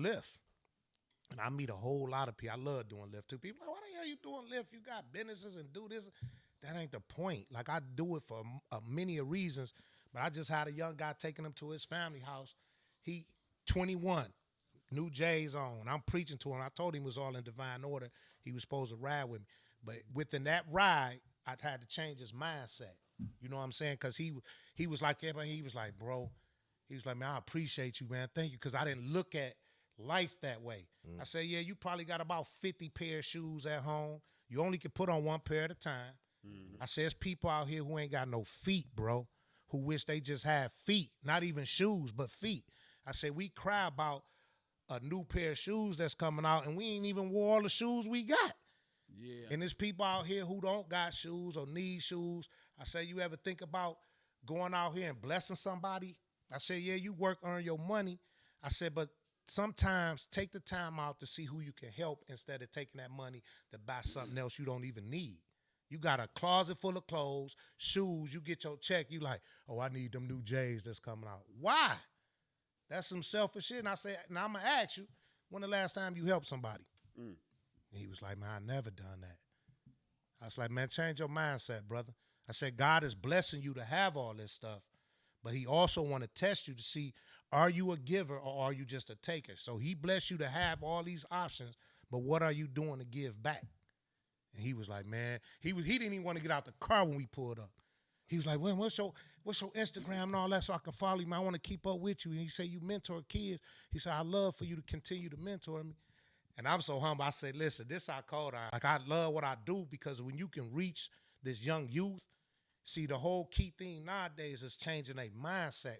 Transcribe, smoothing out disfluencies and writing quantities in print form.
Lyft. And I meet a whole lot of people. I love doing Lyft too. People like, why the hell you doing Lyft? You got businesses and do this. That ain't the point. Like, I do it for many reasons. But I just had a young guy taking him to his family house. He 21, new J's on. I'm preaching to him. I told him it was all in divine order. He was supposed to ride with me. But within that ride, I had to change his mindset. You know what I'm saying? Because he was like everybody. He was like, bro, he was like, man, I appreciate you, man. Thank you. Because I didn't look at life that way. I said, yeah, you probably got about 50 pair of shoes at home. You only can put on one pair at a time. I said, there's people out here who ain't got no feet, bro, who wish they just had feet, not even shoes, but feet. I said, we cry about a new pair of shoes that's coming out, and we ain't even wore all the shoes we got. Yeah. And there's people out here who don't got shoes or need shoes. I say, you ever think about going out here and blessing somebody? I said, yeah, you work, earn your money. I said, but sometimes take the time out to see who you can help instead of taking that money to buy something else you don't even need. You got a closet full of clothes, shoes, you get your check, you like, oh, I need them new J's that's coming out. Why? That's some selfish shit. And I say, now I'm going to ask you, when the last time you helped somebody? And he was like, man, I never done that. I was like, man, change your mindset, brother. I said, God is blessing you to have all this stuff, but he also want to test you to see, are you a giver or are you just a taker? So he blessed you to have all these options, but what are you doing to give back? And he was like, man, he didn't even want to get out the car when we pulled up. He was like, well, what's your Instagram and all that so I can follow you? I want to keep up with you. And he said, you mentor kids. He said, I love for you to continue to mentor me. And I'm so humble. I said, listen, this I called. Like, I love what I do because when you can reach this young youth, see, the whole key thing nowadays is changing their mindset.